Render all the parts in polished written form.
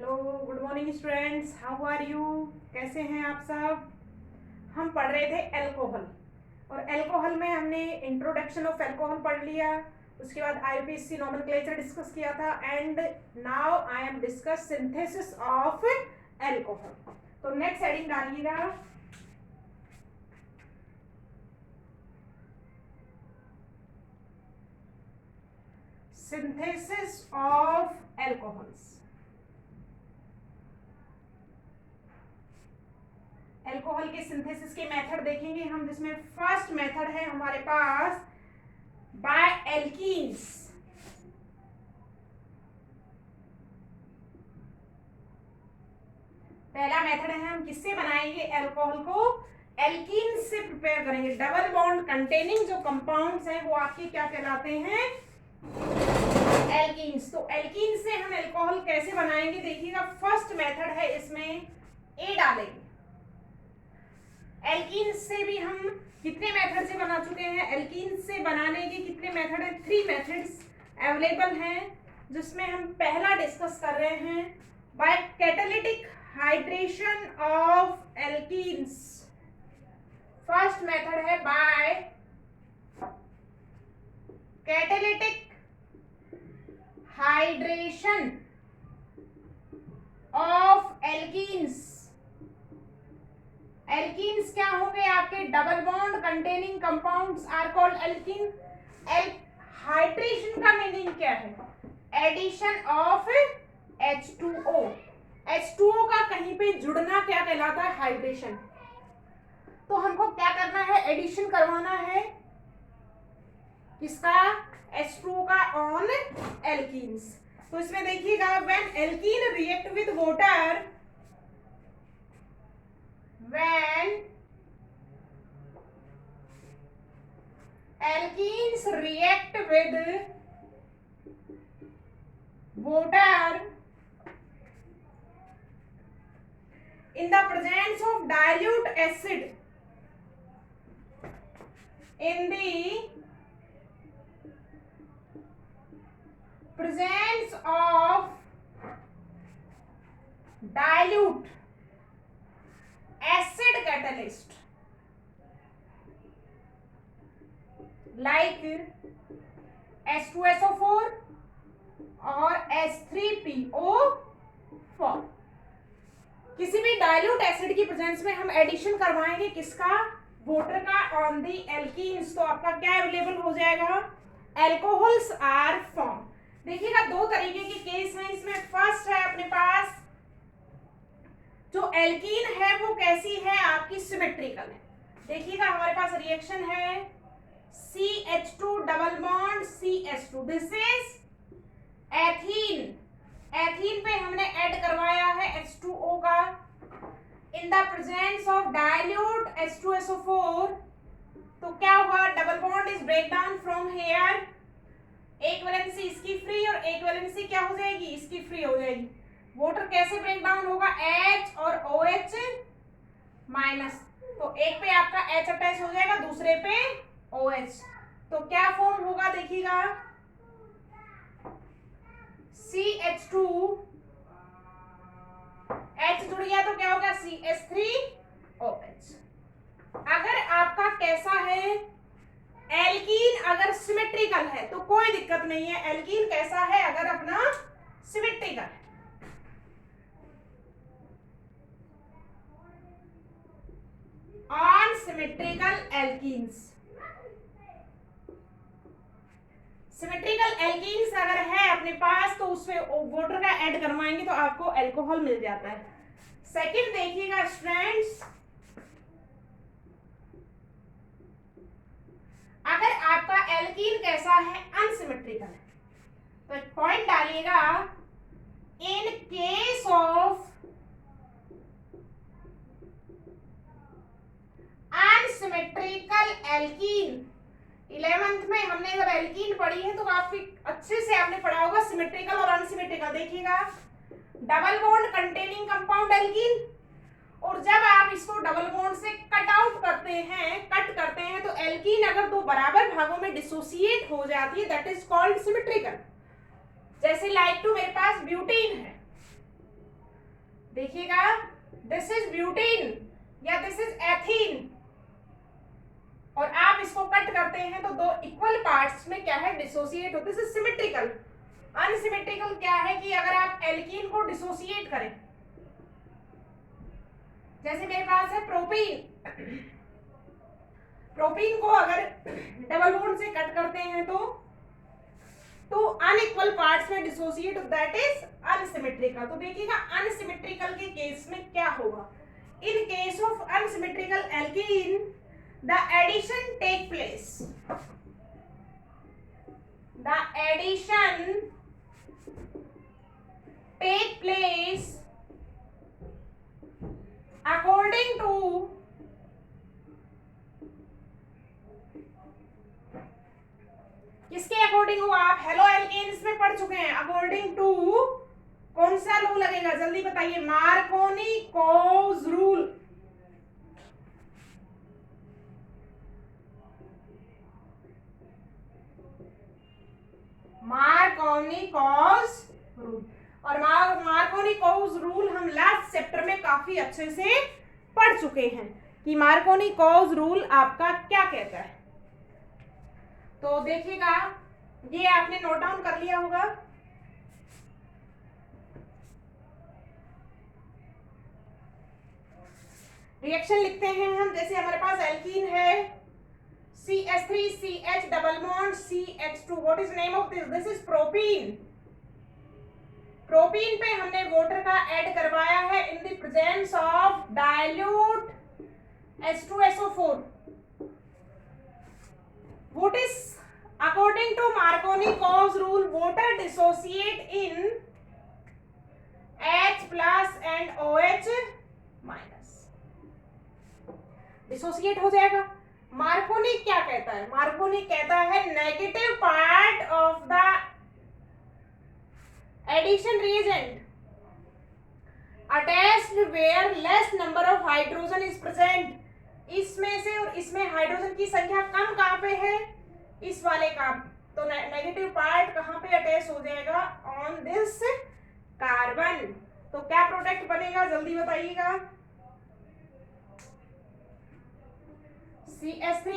Hello, good morning students. How are you? कैसे हैं आप सब? हम पढ़ रहे थे एल्कोहल, और एल्कोहल में हमने इंट्रोडक्शन ऑफ एल्कोहल पढ़ लिया। उसके बाद आईपीसी नॉमेनक्लेचर डिस्कस किया था, and now I am discuss synthesis of alcohol. तो नेक्स्ट हेडिंग डालिएगा, सिंथेसिस ऑफ एल्कोहल्स। एल्कोहल के सिंथेसिस के मेथड देखेंगे हम, जिसमें फर्स्ट मेथड है हमारे पास बाय एल्कीन्स। पहला मेथड है, हम किससे बनाएंगे एल्कोहल को? एल्कीन से प्रिपेयर करेंगे। डबल बॉन्ड कंटेनिंग जो कंपाउंड्स हैं वो आपके क्या कहलाते हैं? एल्कीन्स। तो एल्कीन से हम एल्कोहल कैसे बनाएंगे देखिएगा। फर्स्ट मेथड है, इसमें ए डालेंगे। एल्कीन से भी हम कितने मेथड से बना चुके हैं? एल्कीन से बनाने के कितने मेथड हैं? 3 मेथड्स अवेलेबल हैं, जिसमें हम पहला डिस्कस कर रहे हैं by catalytic hydration of alkenes. First method है by catalytic hydration of alkenes. Alkenes क्या होंगे? आपके double bond containing compounds are called alkene. Hydration का मीनिंग क्या है? Addition of H2O। H2O का कहीं पे जुड़ना क्या कहलाता है? हाइड्रेशन। तो हमको क्या करना है? एडिशन करवाना है किसका? H2O का ऑन एल्कीन्स। तो इसमें देखिएगा, when alkene react with water, when alkenes react with water in the presence of dilute acid, in the presence of dilute acid catalyst like H2SO4 और H3PO4, किसी भी डाइल्यूट एसिड की presence में हम addition करवाएंगे किसका? वाटर का on the alkenes. तो आपका क्या अवेलेबल हो जाएगा? Alcohols are form. देखिएगा, 2 तरीके के केस हैं इसमें। फर्स्ट है अपने पास जो एल्कीन है वो कैसी है? आपकी सिमेट्रिकल है। देखिएगा, हमारे पास रिएक्शन है CH2 double bond CH2, this is ethene. Ethene पे हमने ऐड करवाया है H2O का in the presence of dilute H2SO4। तो क्या हुआ? Double bond is break down from here. एक वैलेंसी इसकी फ्री और एक वैलेंसी क्या हो जाएगी? इसकी फ्री हो जाएगी। वाटर कैसे ब्रेक डाउन होगा? H और OH माइनस। तो एक पे आपका H अटैच हो जाएगा, दूसरे पे OH। तो क्या फॉर्म होगा? देखिएगा, CH2 H जुड़ गया तो क्या होगा? CH3OH। अगर आपका कैसा है? एल्कीन अगर सिमेट्रिकल है तो कोई दिक्कत नहीं है। एल्कीन कैसा है? अगर अपना सिमेट्रिकल है। On symmetrical alkenes, symmetrical alkenes अगर है अपने पास तो उसमें वाटर का ऐड करवाएंगे तो आपको एल्कोहल मिल जाता है। सेकंड देखिएगा स्टूडेंट्स, अगर आपका एल्कीन कैसा है? अनसिमेट्रिकल है। तो एक पॉइंट डालिएगा, in case of unsymmetrical alkene. 11th में हमने जब एल्कीन पढ़ी है तो काफी अच्छे से आपने पढ़ा होगा सिमेट्रिकल और अनसिमेट्रिकल। देखिएगा, double bond containing compound alkene, और जब आप इसको डबल बॉन्ड से कट आउट करते हैं तो एल्कीन अगर 2 बराबर भागों में डिसोसिएट हो जाती है, दैट इज कॉल्ड सिमेट्रिकल। जैसे लाइक टू मेरे पास ब्यूटेन है, देखिएगा, दिस इज ब्यूटीन या दिस इज एथीन, और आप इसको कट करते हैं तो दो इक्वल पार्ट्स में क्या है, डिसोसिएट होते हैं, सिमेट्रिकल। अनसिमेट्रिकल क्या है कि अगर आप एल्कीन को डिसोसिएट करें, जैसे मेरे पास है प्रोपीन, प्रोपीन को अगर डबल बॉन्ड से कट करते हैं तो टू अनइक्वल पार्ट्स में डिसोसिएट, दैट इज अनसिमेट्रिकल। तो देखिएगा अनसिमेट्रिकल के केस में क्या होगा, in case of unsymmetrical alkene the addition take place, the addition take place according to किसके अकॉर्डिंग हुआ, आप हेलो एल्केन्स में पढ़ चुके हैं, अकॉर्डिंग टू कौन सा लॉ लगेगा, जल्दी बताइए, मार्कोनी-कोज रूल। मार्कोनी-कोज रूल, और मार्कोनी-कोज रूल हम लास्ट चैप्टर में काफी अच्छे से पढ़ चुके हैं कि मार्कोनी-कोज रूल आपका क्या कहता है। तो देखिएगा, ये आपने नोट डाउन कर लिया होगा। रिएक्शन लिखते हैं हम, जैसे हमारे पास एल्कीन है CH3CH double bond CH2, what is name of this, this is propene. Propene पे हमने वाटर का ऐड करवाया है इन the presence of dilute H2SO4। What is according to Marconi-Cox rule, water dissociate in H plus and OH minus, dissociate हो जाएगा। Markovnikov क्या कहता है, मार्कोनी कहता है negative part of the addition reagent attached where less number of hydrogen is present, इसमें से और इसमें हाइड्रोजन की संख्या कम कहां पे है, इस वाले का, तो नेगेटिव पार्ट कहां पे अटैच हो जाएगा, ऑन दिस कार्बन। तो क्या प्रोडक्ट बनेगा, जल्दी बताइएगा, CH3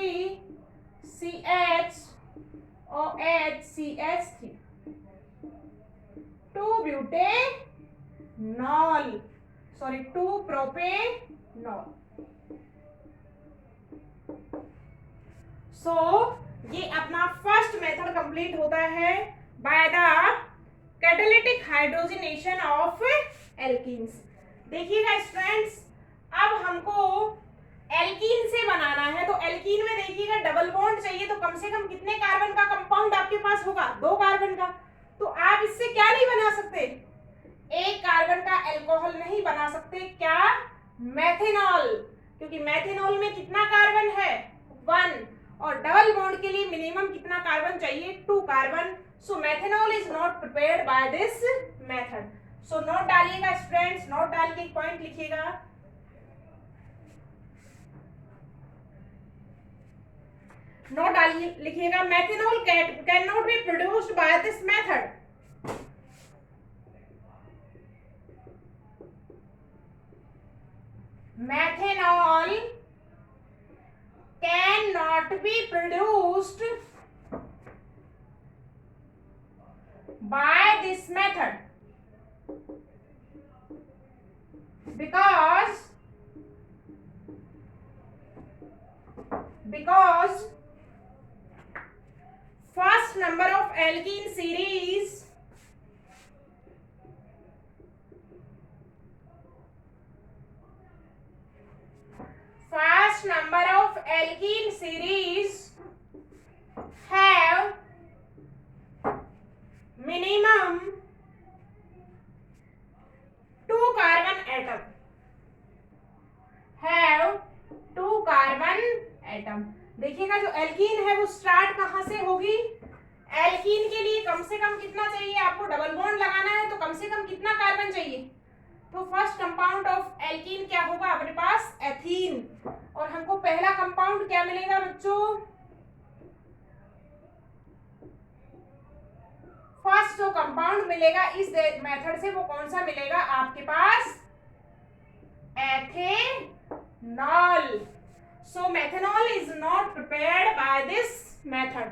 CH OH CH3 2 butanol, sorry 2 propanol. So ये अपना फर्स्ट मेथड कंप्लीट होता है by the catalytic hydrogenation of alkenes. देखिएगा स्टूडेंट्स, अब हमको एल्कीन से बनाना है, तो एल्कीन में देखिएगा डबल बॉन्ड चाहिए, तो कम से कम कितने कार्बन का कंपाउंड आपके पास होगा, 2 कार्बन का। तो आप इससे क्या नहीं बना सकते, 1 कार्बन का अल्कोहल नहीं बना सकते, क्या, मेथेनॉल, क्योंकि मेथेनॉल में कितना कार्बन है, 1, और डबल बॉन्ड के लिए मिनिमम कितना कार्बन चाहिए, 2 carbon. So methanol is not prepared by this method. So note डालिएगा स्टूडेंट्स, नोट डाल के एक पॉइंट लिखिएगा, नोट डालिए, लिखिएगा, methanol can not be produced by this method. Methanol cannot be produced by this method because first number of alkene series have minimum 2 carbon atom, देखिएगा जो alkene है वो स्टार्ट कहां से होगी, एल्कीन के लिए कम से कम कितना चाहिए, आपको डबल बॉन्ड लगाना है तो कम से कम कितना कार्बन चाहिए, तो फर्स्ट कंपाउंड ऑफ एल्कीन क्या होगा अपने पास, एथीन, और हमको पहला कंपाउंड क्या मिलेगा बच्चों, फर्स्ट जो कंपाउंड मिलेगा इस मेथड से वो कौन सा मिलेगा आपके पास, ethanol. So methanol is not prepared by this method.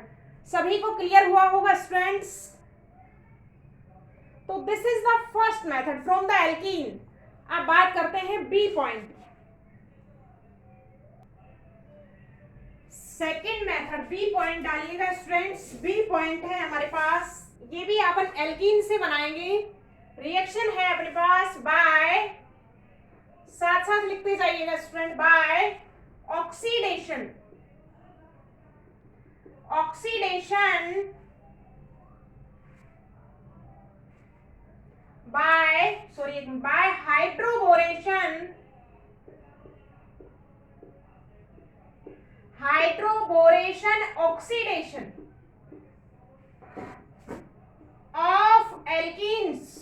सभी को क्लियर हुआ होगा स्टूडेंट्स? तो this is the first method from the alkene. अब बात करते हैं B point. Second method B point डालिएगा स्टूडेंट्स. बी पॉइंट है हमारे पास, ये भी अपन एल्कीन से बनाएंगे. रिएक्शन है अपने पास बाय, साथ साथ लिखते जाइएगा student, by oxidation. Oxidation by hydroboration. Hydroboration oxidation of alkenes.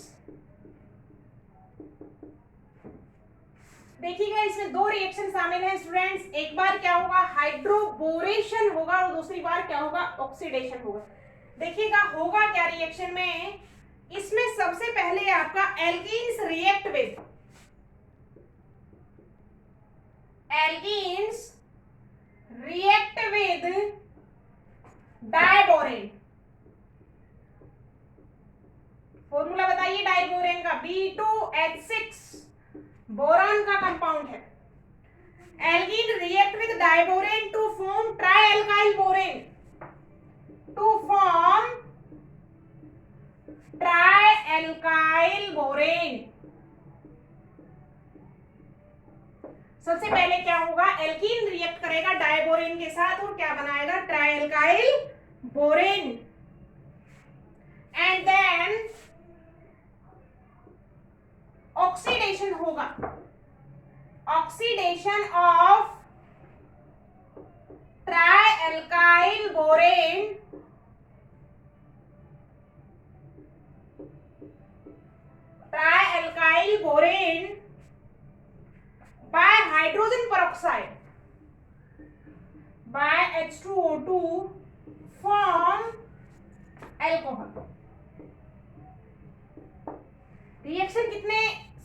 देखिएगा इसमें दो रिएक्शन शामिल है स्टूडेंट्स. एक बार क्या होगा, हाइड्रोबोरेशन होगा, और दूसरी बार क्या होगा, ऑक्सीडेशन होगा. देखिएगा होगा क्या रिएक्शन में. इसमें सबसे पहले आपका alkenes react with diborane. Formula बताइए डाइबोरेन का, B2H6 बोरान का कंपाउंड है. Alkene react with diborane to form trialkyl borane. To form trialkyl borane. सबसे पहले क्या होगा, एल्कीन रिएक्ट करेगा डाइबोरेन के साथ और क्या बनाएगा, trialkyl borane. And then oxidation होगा. Oxidation of trialkyl borane by hydrogen peroxide by H2O2 form alcohol. Reaction कितने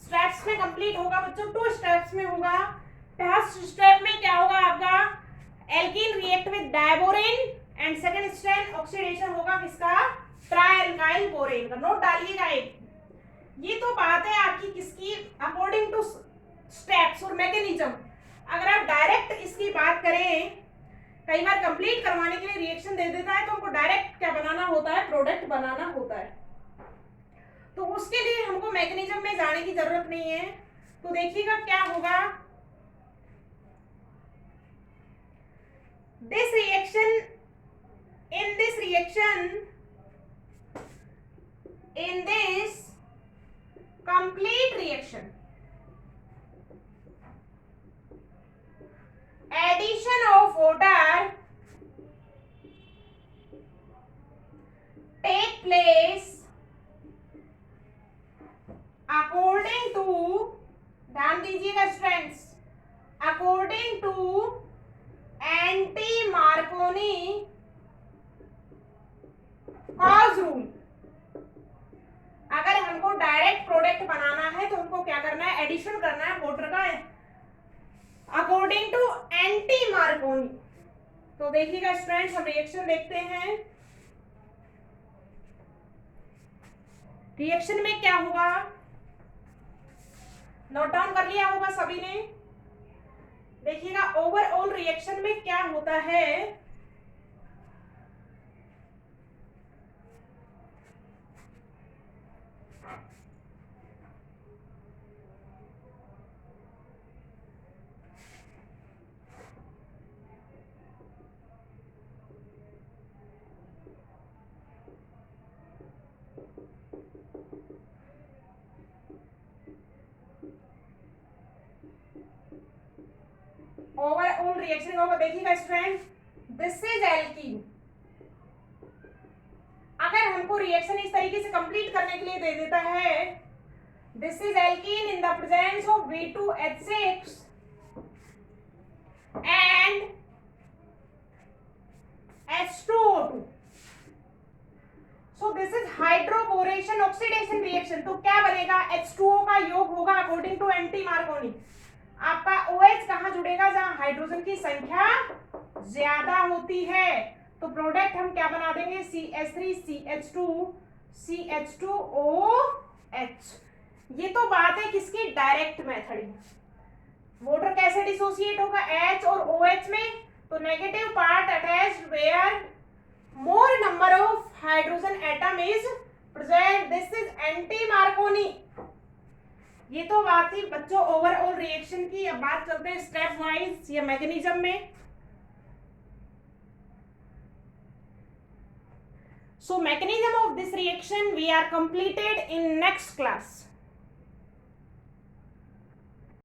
स्टेप्स में कंप्लीट होगा बच्चों, 2 स्टेप्स में होगा. फर्स्ट स्टेप में क्या होगा आपका, alkene react with diborane, and second step oxidation होगा किसका, ट्राइएल्काइल बोरेन का. नोट डालिएगा एक. ये तो बात है आपकी किसकी, अकॉर्डिंग टू स्टेप्स और मैकेनिज्म. अगर आप डायरेक्ट इसकी बात करें, कई बार कंप्लीट करवाने के लिए रिएक्शन दे देता है तो हमको डायरेक्ट क्या बनाना होता है, प्रोडक्ट बनाना होता है. तो उसके लिए हमको मैकेनिज्म में जाने की जरूरत नहीं है. तो देखिएगा क्या होगा, this reaction in this complete reaction, addition of water take place according to, ध्यान दीजिएगा students, according to anti-Markovnikov cause rule. अगर हमको डायरेक्ट प्रोडक्ट बनाना है तो हमको क्या करना है, एडिशन करना है वाटर का अकॉर्डिंग टू एंटी-मार्कोनी. तो देखिएगा स्टूडेंट्स, हम रिएक्शन देखते हैं. रिएक्शन में क्या होगा, नोट डाउन कर लिया होगा सभी ने. देखिएगा ओवरऑल रिएक्शन में क्या होता है, ओवरऑल रिएक्शन होगा. देखिएगा स्टूडेंट, दिस इज एल्कीन. अगर हमको रिएक्शन इस तरीके से कंप्लीट करने के लिए दे देता है, this is alkene in the presence of B2H6 and H2O2. So this is hydroboration oxidation reaction. तो क्या बनेगा, H2O का योग होगा अकॉर्डिंग टू एंटी-मार्कोनी. आपका OH कहाँ जुड़ेगा? जहां हाइड्रोजन की संख्या ज्यादा होती है। तो प्रोडक्ट हम क्या बना देंगे? CH3 CH2OH। ये तो बात है किसकी? Direct method. वाटर कैसे डिसोसिएट होगा? H और OH में। तो negative part attached where more number of hydrogen atom is present. This is anti-Marconi. ये तो बात थी बच्चों ओवरऑल रिएक्शन की। अब बात करते हैं स्टेप वाइज या मैकेनिज्म में। So mechanism of this reaction we are completed in next class.